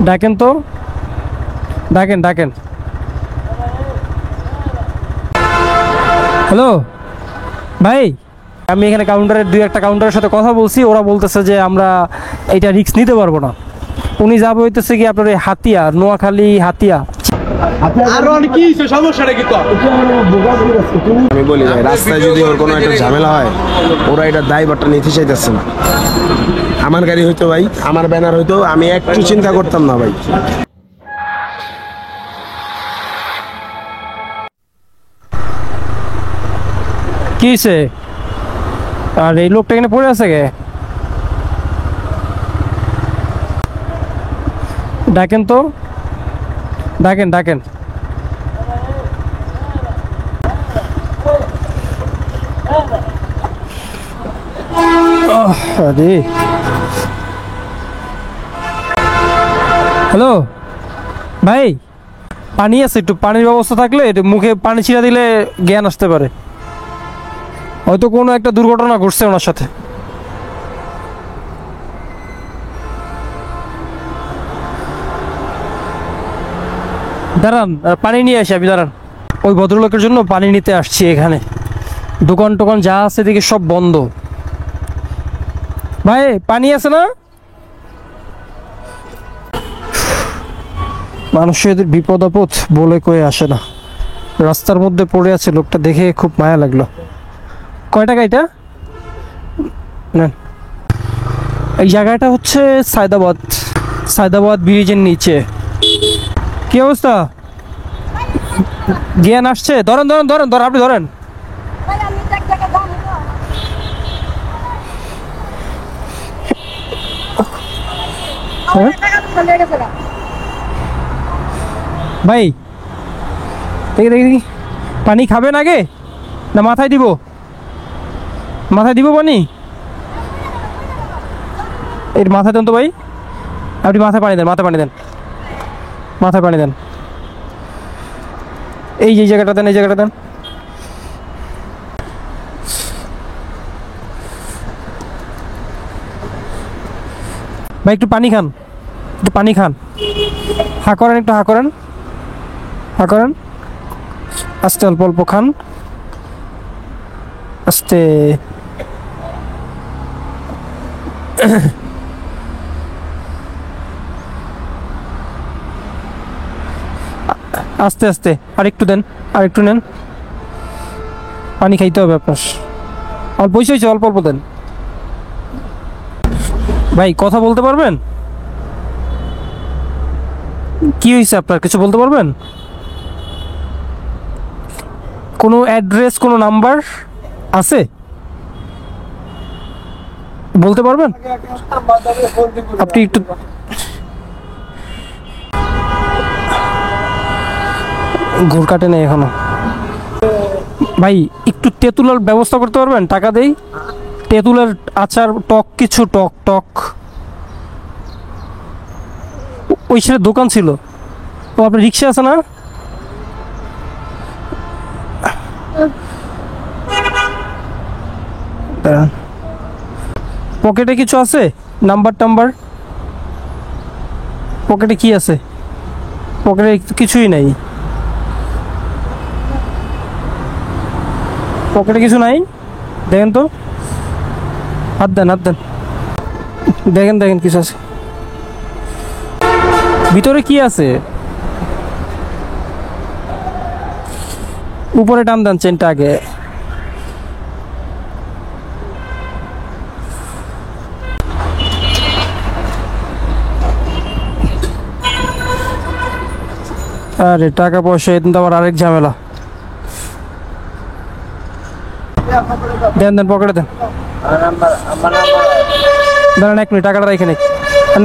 ডাকেন তো, ডাকেন ডাকেন। হ্যালো ভাই, আমি এখানে কাউন্টারের দুই একটা কাউন্টারের সাথে কথা বলছি, ওরা বলতেছে যে আমরা এইটা রিস্ক নিতে পারবো না। উনি যাবে হইতেছে কি আপনার এই হাতিয়া, নোয়াখালী হাতিয়া। আমি বলি ভাই, রাস্তায় যদি ওর কোনো একটা ঝামেলা হয়, ওরা এটা দায়ভারটা নিতে চাইতেছে না। আমার গাড়ি হইতো ভাই, আমার ব্যানার হইতো, আমি একটু চিন্তা করতাম না ভাই। কি হয়েছে? আর এই লোকটা এখানে পড়ে আছে কে? ডাকেন তো, ডাকেন ডাকেন। আরে হ্যালো ভাই, পানি আছে? একটু পানির ব্যবস্থা থাকলে একটু মুখে পানি ছিটা দিলে জ্ঞান আসতে পারে। হয়তো কোনো একটা দুর্ঘটনা ঘটছে ওনার সাথে। দাঁড়ান, পানি নিয়ে আসি আমি, দাঁড়ান। ওই ভদ্রলোকের জন্য পানি নিতে আসছি এখানে। দোকান টোকান যা আছে এদিকে সব বন্ধ। ভাই পানি আছে না? মানুষের বিপদ আপদ বলে কয়ে আসে না। রাস্তার মধ্যে পড়ে আছে লোকটা, দেখে খুব মায়া লাগলো। কয় টাকা এটা? নেন। এই জায়গাটা হচ্ছে সায়দাবাদ, সায়দাবাদ ব্রিজের নিচে। কি অবস্থা? জ্ঞান আসছে? ধরেন ধরেন ধরেন ধরেন, আপনি ধরেন। ভাই দেখি দেখি দেখি, পানি খাবেন আগে না মাথায় দিব? মাথায় দিব পানি? এর মাথায় দেন তো ভাই, আপনি মাথায় পানি দেন, মাথায় পানি দেন, মাথায় পানি দেন। এই যে জায়গাটা দেন, এই জায়গাটা দেন। ভাই একটু পানি খান, একটু পানি খান। হা করেন, একটু হা করেন, হা করেন। আস্তে, অল্প অল্প খান, আস্তে। আস্তে আস্তে, আর একটু দেন, আর একটু নেন। পানি খাইতে হবে আপনার। অল্প হয়েছে, অল্প অল্প দেন। ভাই কথা বলতে পারবেন? কি হয়েছে আপনার, কিছু বলতে পারবেন? কোনো অ্যাড্রেস, কোনো নাম্বার আছে বলতে পারবেন? আপনি একটু ঘুর কাটে নেই এখনো। ভাই একটু তেঁতুলের ব্যবস্থা করতে পারবেন? টাকা দেই। তেঁতুলের আচার, টক কিছু, টক টক। ওই সাথে দোকান ছিল। ও আপনার রিক্সা আছে না? পকেটে কিছু আছে? নাম্বার টাম্বার পকেটে কি আছে? পকেটে কিছুই নাই। পকেটে কিছু নাই? দেখেন তো, হাত দেন, হাত দেন, দেখেন দেখেন কিছু আছে ভিতরে? কি আছে? উপরে টান দেন চেনটা আগে। আরে টাকা পয়সা এদিন তো আবার আরেক ঝামেলা। দেন দেন, পকেটে দেন। দাঁড়ান 1 মিনিট, টাকাটা রেখে নিক।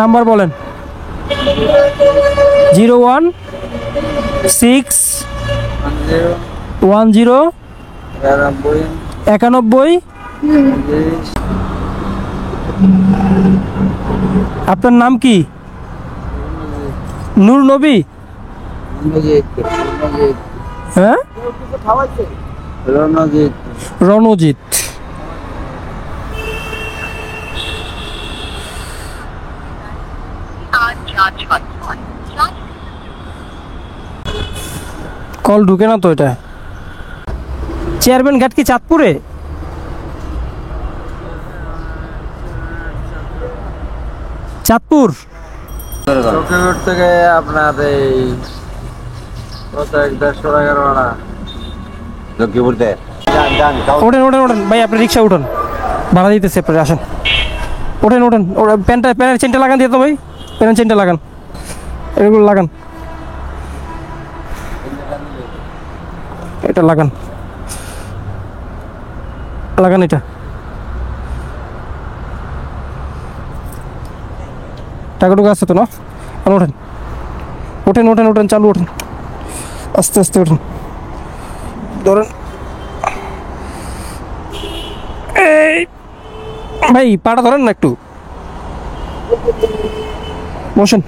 নাম্বার বলেন। 01610991। আপনার নাম কি? নূর নবী? হ্যাঁ, রণজিৎ। কল ঢুকে না তো এটা। চেয়ারম্যান ঘাট কি চাঁদপুরে? চাঁদপুর লক্ষ্মীপুর থেকে আপনার এই কত 150 টাকার ভাড়া লক্ষ্মীপুর থেকে ওঠেন ওঠেন ওঠেন ভাই, আপনি রিক্সা উঠুন, ভাড়া দিতেছে আপনার, আসেন ওঠেন ওঠেন। ওরা প্যানের চেনটা লাগান দিয়ে তো ভাই, প্যানের চেনটা লাগান, এগুলো লাগান, এটা লাগান, লাগান এটা। টাকা টুকু আছে তো না? আর ওঠেন ওঠেন ওঠেন ওঠেন, চালু ওঠেন, আস্তে আস্তে ওঠেন, ধরেন। এই ভাই পাটা ধরেন না একটু, বসেন।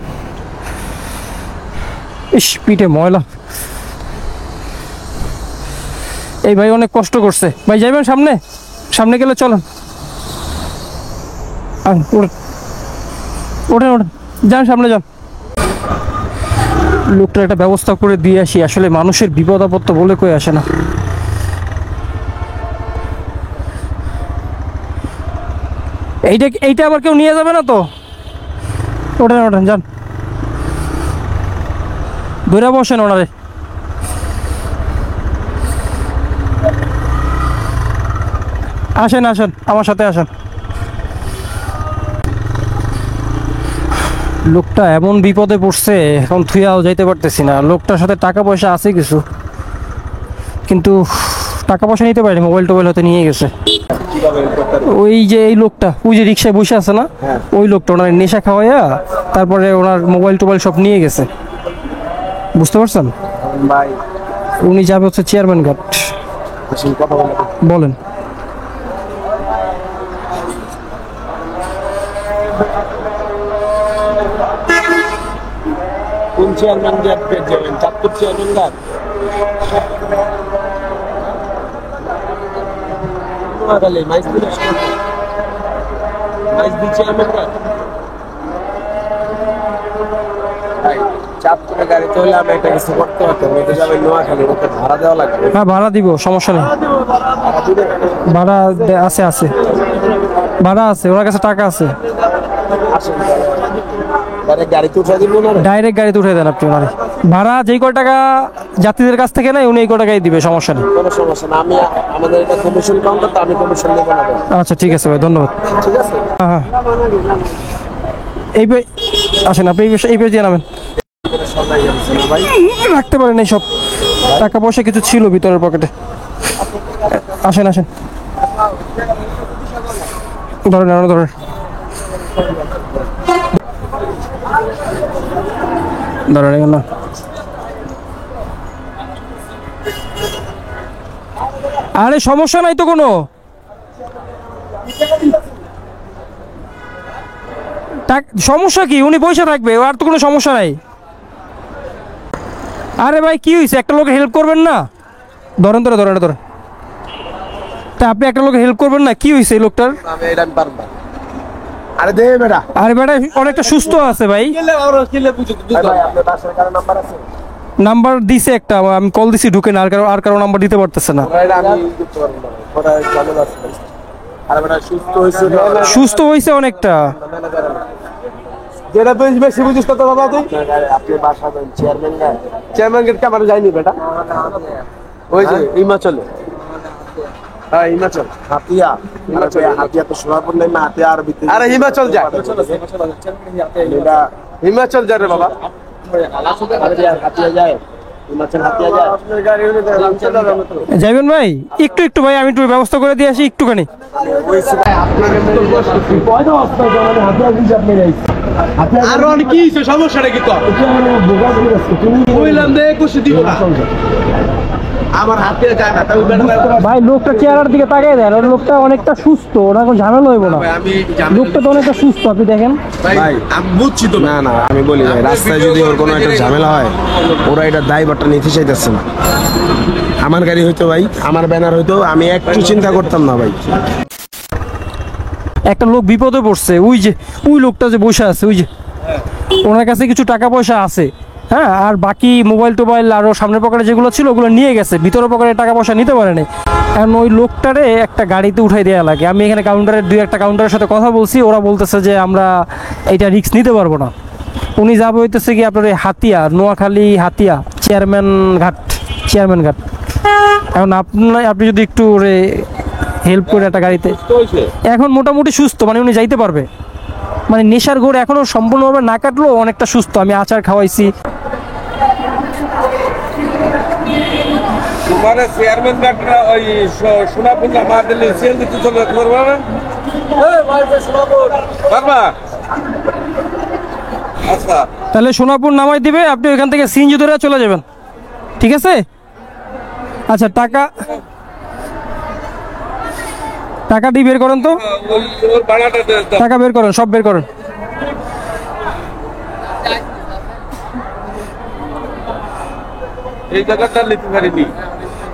ইস পিঠে ময়লা। এই ভাই অনেক কষ্ট করছে ভাই, যাইবেন সামনে, সামনে গেলে চলেন, ওঠেন ওঠেন ওঠেন, যান সামনে যান। লোকটার একটা ব্যবস্থা করে দিয়ে আসি, আসলে মানুষের বিপদ আপদ তো বলে কই আসে না। এইটা আবার কেউ নিয়ে যাবে না তো? ওঠেন ওঠেন, যান, ধরে বসেন ওনারে। আসেন আসেন, আমার সাথে আসেন। লোকটা এমন বিপদে পড়ছে, এখন থুয়াও যাইতে পারতেছি না। লোকটার সাথে টাকা পয়সা আছে কিছু, কিন্তু টাকা পয়সা নিতে পারেনি, মোবাইল টোবাইল হয়তো নিয়ে গেছে। ওই যে এই লোকটা, ওই যে রিক্সায় বসে আছে না, ওই লোকটা ওনার নেশা খাওয়াইয়া তারপরে ওনার মোবাইল টোবাইল সব নিয়ে গেছে, বুঝতে পারছেন? ভাই উনি যাবে হচ্ছে চেয়ারম্যান ঘাট। বলেন। কোন চেয়ারম্যান ঘাট যাবেন? চাঁদপুর চেয়ারম্যান ঘাট? নোয়াখালী মাইজপুর চেয়ারম্যান ঘাট। চাঁদপুরে গাড়িতে হলে আমি একটা কিছু করতে পারতাম, এটা যাবে নোয়াখালী, ওকে ভাড়া দেওয়া লাগবে। হ্যাঁ ভাড়া দিব, সমস্যা নেই। ভাড়া আছে আছে, ভাড়া আছে, ওনার কাছে টাকা আছে। গাড়িতে উঠে দিব না? ডাইরেক্ট গাড়িতে উঠে দেন আপনি ওনারে। ভাড়া যেই কয় টাকা যাত্রীদের কাছ থেকে নেয় উনি এই কয় টাকাই দিবে, সমস্যা নেই। কোনো সমস্যা না, আমি আমাদের এটা কমিশন কাউন্টার, তো আমি কমিশন নেবো না। আচ্ছা ঠিক আছে ভাই, ধন্যবাদ। ঠিক আছে, হ্যাঁ হ্যাঁ, এই আসেন আপনি, এই পেজ দিয়ে নামেন। ভাই রাখতে পারেন এই সব টাকা পয়সা কিছু ছিল ভিতরের পকেটে। আসেন আসেন, ধরেন আরো ধরেন। ধরেন এখানে না। আরে সমস্যা নাই তো কোনো, সমস্যা কি? উনি পয়সা থাকবে, আর তো কোনো সমস্যা নাই। আরে ভাই কি হয়েছে, একটা লোকে হেল্প করবেন না? ধরেন ধরে ধরেন ধরেন, তা আপনি একটা লোকে হেল্প করবেন না? কি হয়েছে এই লোকটার? আমি এটা আমি পারবো না। আরে দে বেটা, আরে বেটা অনেকটা সুস্থ আছে ভাই। ভাই আপনার বাসার কারো নাম্বার আছে? নাম্বার দিছে একটা, আমি কল দিছি ঢুকে না, আর কারো নাম্বার দিতে পারতেছে না। এটা আমি করতে পারবো না, ওটা ঝামেলা আছে। আরে বেটা সুস্থ হয়েছে, সুস্থ হয়েছে অনেকটা। যেটা তুই বেশি বুঝিস তো বাবা, তুই আপনি বাসা দেন চেয়ারম্যান ঘাট। চেয়ারম্যান ঘাট কামারে যায়নি বেটা, ওই যে হিমাচলে। হ্যাঁ হিমাচল, হাতিয়া। হাতিয়া তো সোনাপুর নেই, হাতিয়া আর ভিতরে। আরে হিমাচল যায়, হিমাচল যায় রে বাবা। হাতিয়া যায়, হিমাচল হাতিয়া যায়। যাইবেন ভাই? একটু একটু ভাই, আমি একটু ব্যবস্থা করে দিয়ে আসি একটুখানি। আর অনেক কি সমস্যাটা কি? তো আমার হাতে যায় না, ভাই লোকটা চেহারার দিকে তাকাই দেন, ওর লোকটা অনেকটা সুস্থ, ওরা কোনো ঝামেলা হইব না। আমি লোকটা তো অনেকটা সুস্থ, আপনি দেখেন। ভাই আমি বুঝছি তো। না না, আমি বলি ভাই, রাস্তায় যদি ওর কোনো একটা ঝামেলা হয়, ওরা এটা দায়ভারটা নিতে চাইতেছে না। আমার গাড়ি হইতো ভাই, আমার ব্যানার হইতো, আমি একটু চিন্তা করতাম না ভাই। একটা লোক বিপদে পড়ছে, ওই যে ওই লোকটা যে বসে আছে, ওই যে ওনার কাছে কিছু টাকা পয়সা আছে, হ্যাঁ, আর বাকি মোবাইল টোবাইল আরও সামনের পকেটে যেগুলো ছিল ওগুলো নিয়ে গেছে, ভিতরের পকেটে টাকা পয়সা নিতে পারেনি। এখন ওই লোকটারে একটা গাড়িতে উঠাই দেওয়া লাগে। আমি এখানে কাউন্টারের দুই একটা কাউন্টারের সাথে কথা বলছি, ওরা বলতেছে যে আমরা এইটা রিস্ক নিতে পারবো না। উনি যাবে হইতেছে কি আপনার এই হাতিয়া, নোয়াখালী হাতিয়া চেয়ারম্যান ঘাট। এখন আপনি যদি একটু ওরে হেল্প করে একটা গাড়িতে, এখন মোটামুটি সুস্থ, মানে উনি যাইতে পারবে, মানে নেশার ঘোর এখনো সম্পূর্ণভাবে না কাটলেও অনেকটা সুস্থ। আমি আচার খাওয়াইছি। তোমার চেয়ারম্যান গাটরা ওই সোনাপুর না মা দিল্লি সেল দিতে চলে করবা না? পারবা? আচ্ছা তাহলে সোনাপুর নামাই দিবে, আপনি ওইখান থেকে সিএনজি ধরে চলে যাবেন, ঠিক আছে? আচ্ছা, টাকাটি বের করেন তো, ওই ওর ভাড়াটা দাও। টাকা বের করেন, সব বের করেন। এই জায়গাটা নিতে পারিনি।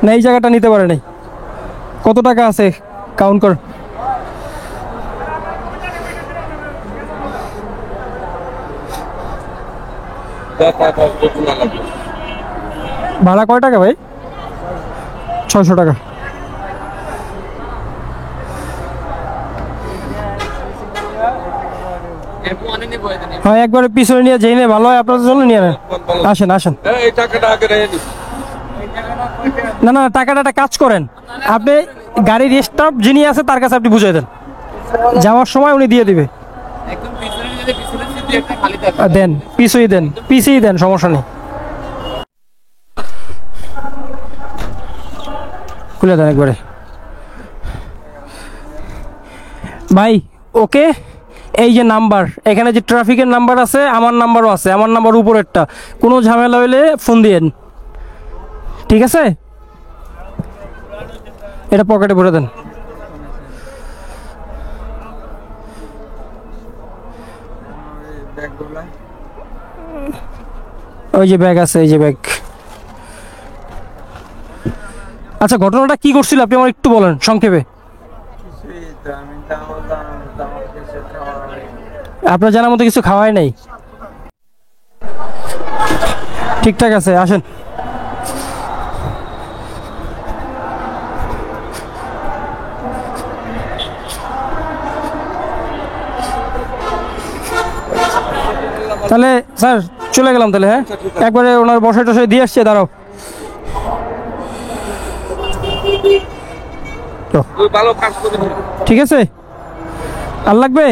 না, এই জায়গাটা নিতে পারে নাই। কত টাকা আছে কাউন্ট কর। ভাড়া কয় টাকা ভাই? 600 টাকা। হ্যাঁ, একবারে পিছনে নিয়ে যেই নিয়ে ভালো হয় আপনাদের জন্য নিয়ে নেন। আসেন। এই টাকাটা আগে রেখে দিই। না, টাকাটা একটা কাজ করেন, আপনি গাড়ির স্টাফ যিনি আছে তার কাছে আপনি বুঝিয়ে দেন, যাওয়ার সময় উনি দিয়ে দিবে। দেন, পিছিয়ে দেন, সমস্যা নেই, খুলে দেন একবারে। ভাই ওকে, এই যে নাম্বার, এখানে যে ট্রাফিকের নাম্বার আছে, আমার নাম্বারও আছে, আমার নাম্বার উপরেরটা। কোনো ঝামেলা হইলে ফোন দিয়েন, ঠিক আছে? এটা পকেটে ভরে দেন। ওই যে ব্যাগ আছে, এই যে ব্যাগ। আচ্ছা, ঘটনাটা কি করছিল আপনি আমার একটু বলেন সংক্ষেপে। আপনার জানার মতো কিছু খাওয়াই নাই? ঠিকঠাক আছে, আসেন। তাহলে স্যার চলে গেলাম তাহলে। হ্যাঁ, একবারে ওনার বসায় টসায় দিয়ে আসছে, দাঁড়াও। ভালো কাজ করে। ঠিক আছে, আর লাগবে?